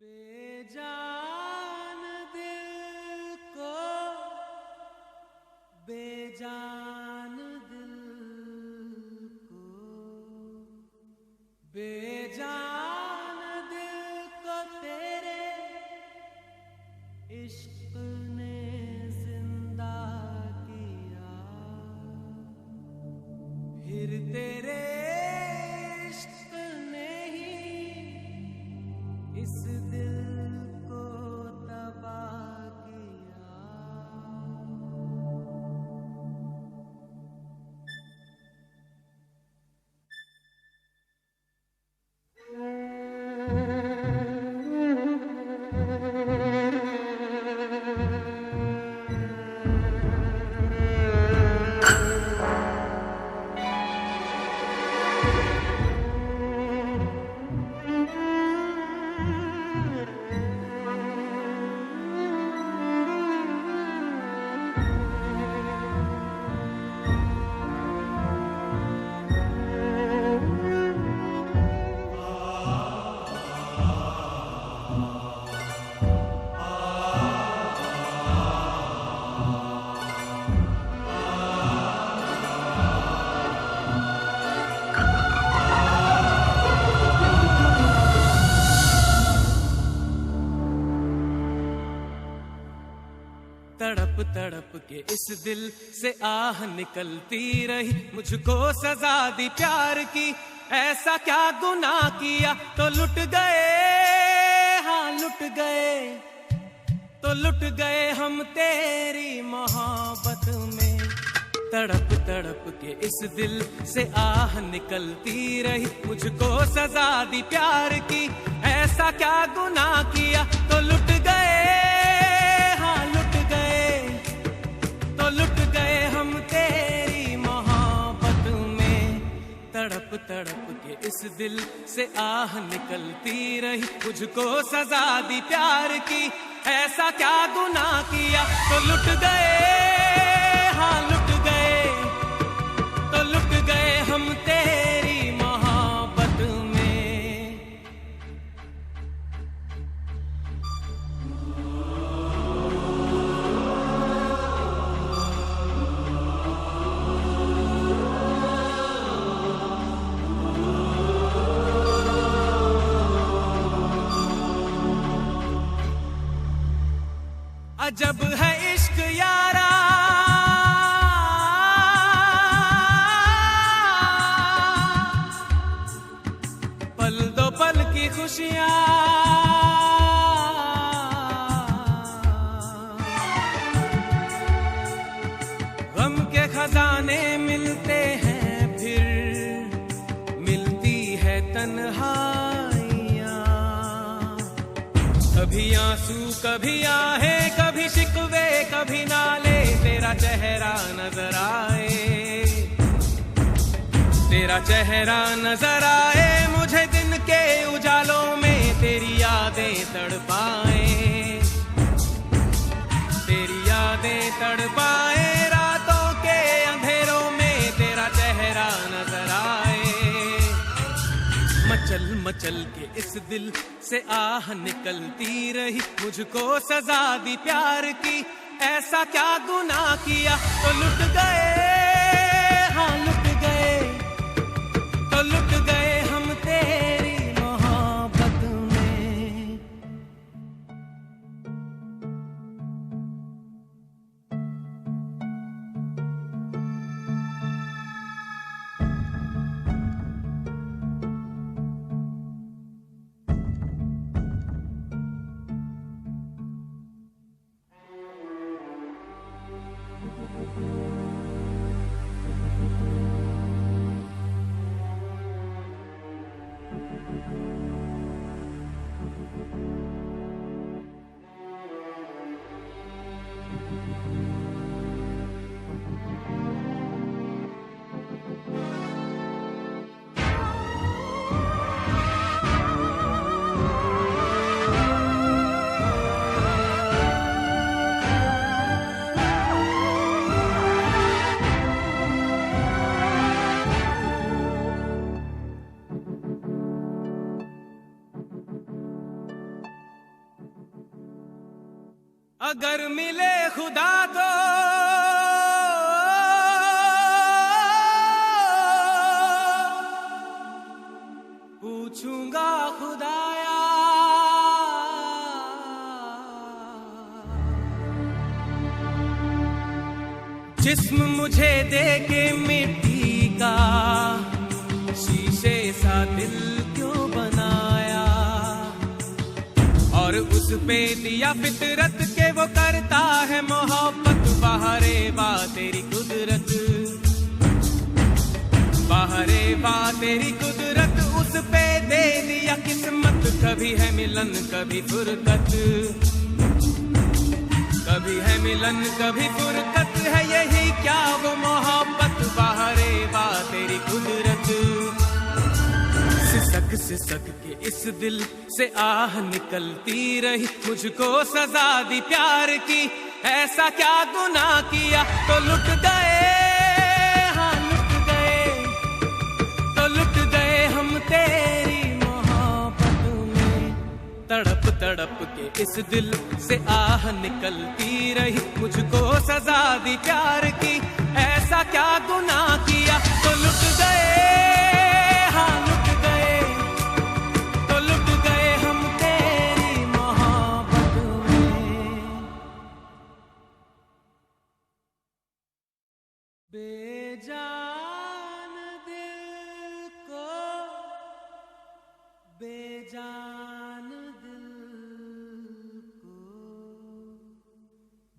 बेजान दिल को बेजान दिल को बेजान दिल को तेरे इश्क ने जिंदा किया। फिर तेरे इश्क ने ही इस दिल को तबाह किया। तड़प तड़प के इस दिल से आह निकलती रही, मुझको सजा दी प्यार की। ऐसा क्या गुनाह किया तो लुट गए, हाँ लुट गए, तो लुट गए हम तेरी मोहब्बत में। तड़प तड़प के इस दिल से आह निकलती रही, मुझको सजा दी प्यार की। ऐसा क्या गुनाह किया तो लुट गए, लुट गए हम तेरी मोहब्बत में। तड़प तड़प के इस दिल से आह निकलती रही, मुझको सजा दी प्यार की। ऐसा क्या गुनाह किया तो लुट गए, हाँ लुट गए, तो लुट गए हम तेरी मोहब्बत में। अजब है इश्क यारा, पल दो पल की खुशियां, गम के खजाने मिलते हैं, फिर मिलती है तन्हाइयां। कभी आंसू कभी आहे, कभी शिकवे कभी नाले, तेरा चेहरा नजर आए, तेरा चेहरा नजर आए। मुझे दिन के उजालों में तेरी यादें तड़पाए, तेरी यादें तड़पाए। रातों के अंधेरों में तेरा चेहरा नजर आए। मचल मचल के इस दिल से आह निकलती रही, मुझको सजा दी प्यार की। ऐसा क्या गुनाह किया तो लुट गए, हाँ लुट गए, तो लुट गए हम तेरी मोहब्बत में। अगर मिले खुदा तो पूछूंगा खुदाया जिस्म मुझे दे के मिट्टी का शीशे सा दिल क्यों बनाया और उस पे दिया फितरत के वो करता है मोहब्बत बाहरे बा तेरी कुदरत बाहरे बा तेरी कुदरत उस पे दे दिया किस्मत कभी है मिलन कभी फुरकत कभी है मिलन कभी फुरकत है यही क्या वो मोहब्बत बाहरे बा तेरी कुदरत सिसक सिसक के इस दिल से आह निकलती रही मुझको सजा दी प्यार की ऐसा क्या गुनाह किया तो लुट गए हाँ लुट गए तो लुट गए हम तेरी मोहब्बत में तड़प तड़प के इस दिल से आह निकलती रही मुझको सजा दी प्यार की ऐसा क्या गुनाह किया तो लुट गए हाँ लुट गए तो लुट गए हम तेरी मोहब्बत में बेजान दिल को बेजान दिल को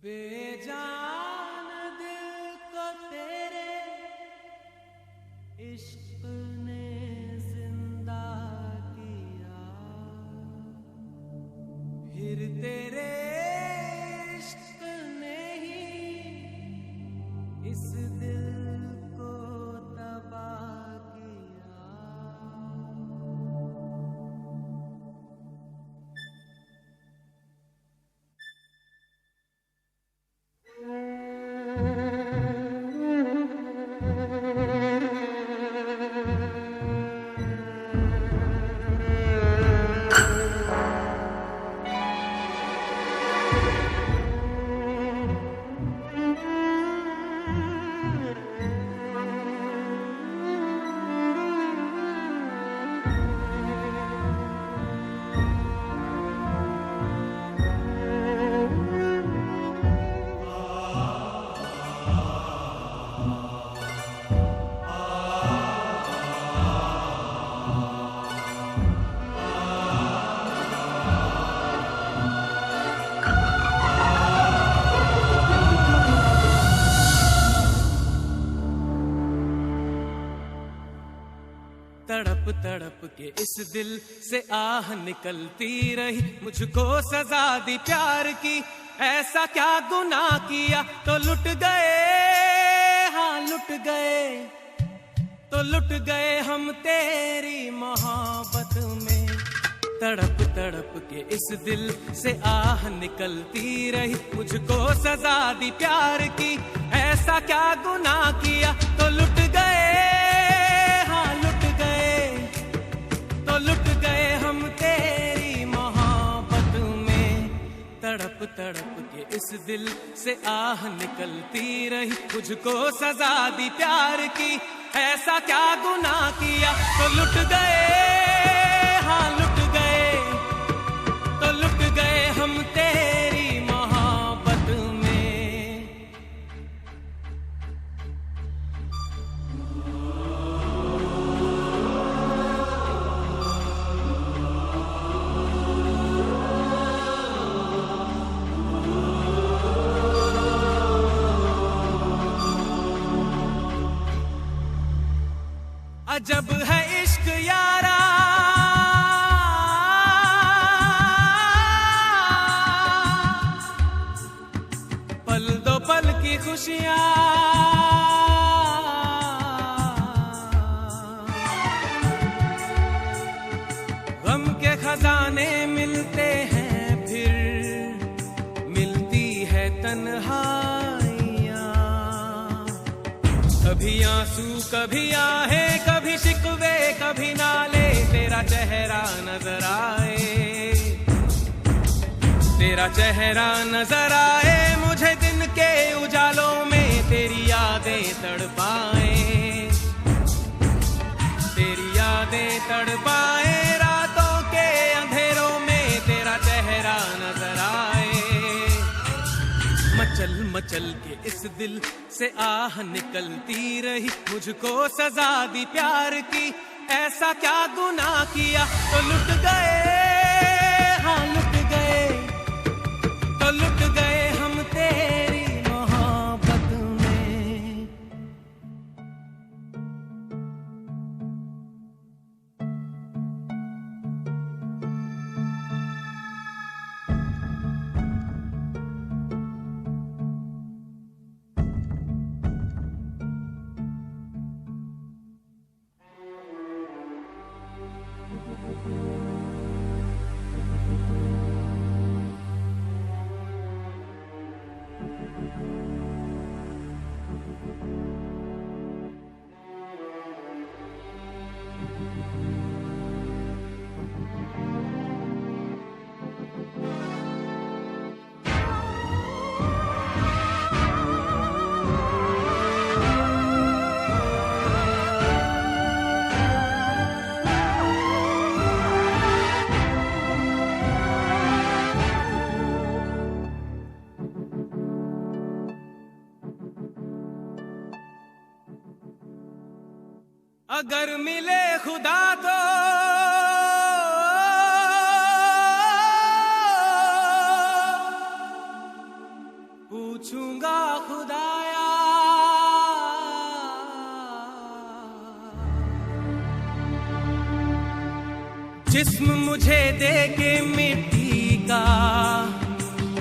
बेजान दिल को तेरे इश्क ने जिंदा किया फिर तेरे इश्क ने ही इस दिल को तबाह किया तड़प तड़प के इस दिल से आह निकलती रही मुझको सजा दी प्यार की ऐसा क्या गुनाह किया तो लुट गए हाँ लुट गए तो लुट गए हम तेरी मोहब्बत में तड़प तड़प के इस दिल से आह निकलती रही मुझको सजा दी प्यार की ऐसा क्या गुनाह किया तो लुट गए हाँ लुट गए तो लुट गए हम तेरी मोहब्बत में तड़प तड़प के इस दिल से आह निकलती रही मुझको सजा दी प्यार की ऐसा क्या गुनाह किया तो लुट गए हाँ लुट गए तो लुट गए हम तेरी मोहब्बत में अजब है इश्क यारा पल दो पल की खुशियां गम के खजाने मिलते हैं फिर मिलती है तन्हाइयां कभी आंसू कभी आहे कभी शिकवे कभी नाले तेरा चेहरा नजर आए तेरा चेहरा नजर आए मुझे दिन के उजालों में, तेरी यादें तड़पाए, तेरी यादें तड़पाए रातों के अंधेरों में, तेरा चेहरा नजर आए। मचल मचल के इस दिल से आह निकलती रही, मुझको सजा दी प्यार की, ऐसा क्या गुनाह किया तो लुट गए, हाँ लुट गए, तो लुट गए हम तेरी मोहब्बत में। अगर मिले खुदा तो पूछूंगा खुदाया, जिस्म मुझे दे के मिट्टी का,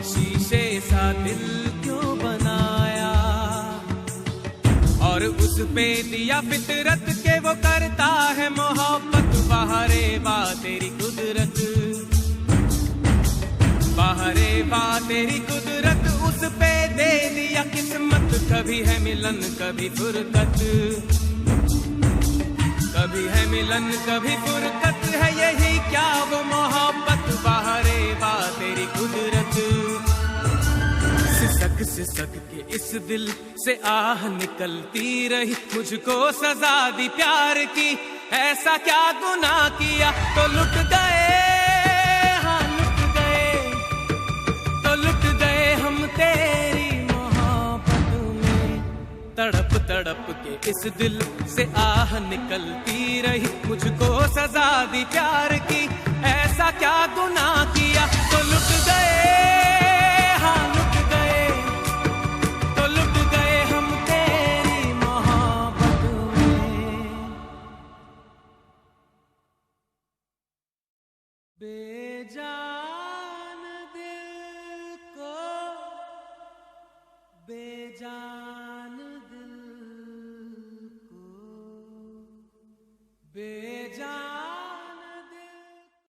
शीशे सा दिल क्यों बनाया, और उस पे दिया फितरत के वो करता है मोहब्बत। बाहरे वाह तेरी कुदरत, बाहरे वाह तेरी कुदरत, उस पे दे दिया किस्मत। कभी है मिलन कभी फुरकत, कभी है मिलन कभी फुरकत, है यही क्या वो मोहब्बत। बाहरे वाह तेरी कुदरत, सिसक सिसक के इस दिल से आह निकलती रही, मुझको सजा दी प्यार की, ऐसा क्या गुनाह किया तो लुट गए, हाँ लुट गए, तो लुट गए हम तेरी मोहब्बत में। तड़प तड़प के इस दिल से आह निकलती रही, मुझको सजा दी प्यार की, ऐसा क्या गुनाह किया तो लुट गए, हाँ लुट गए, तो लुट गए हम तेरी मोहब्बत में। बेजा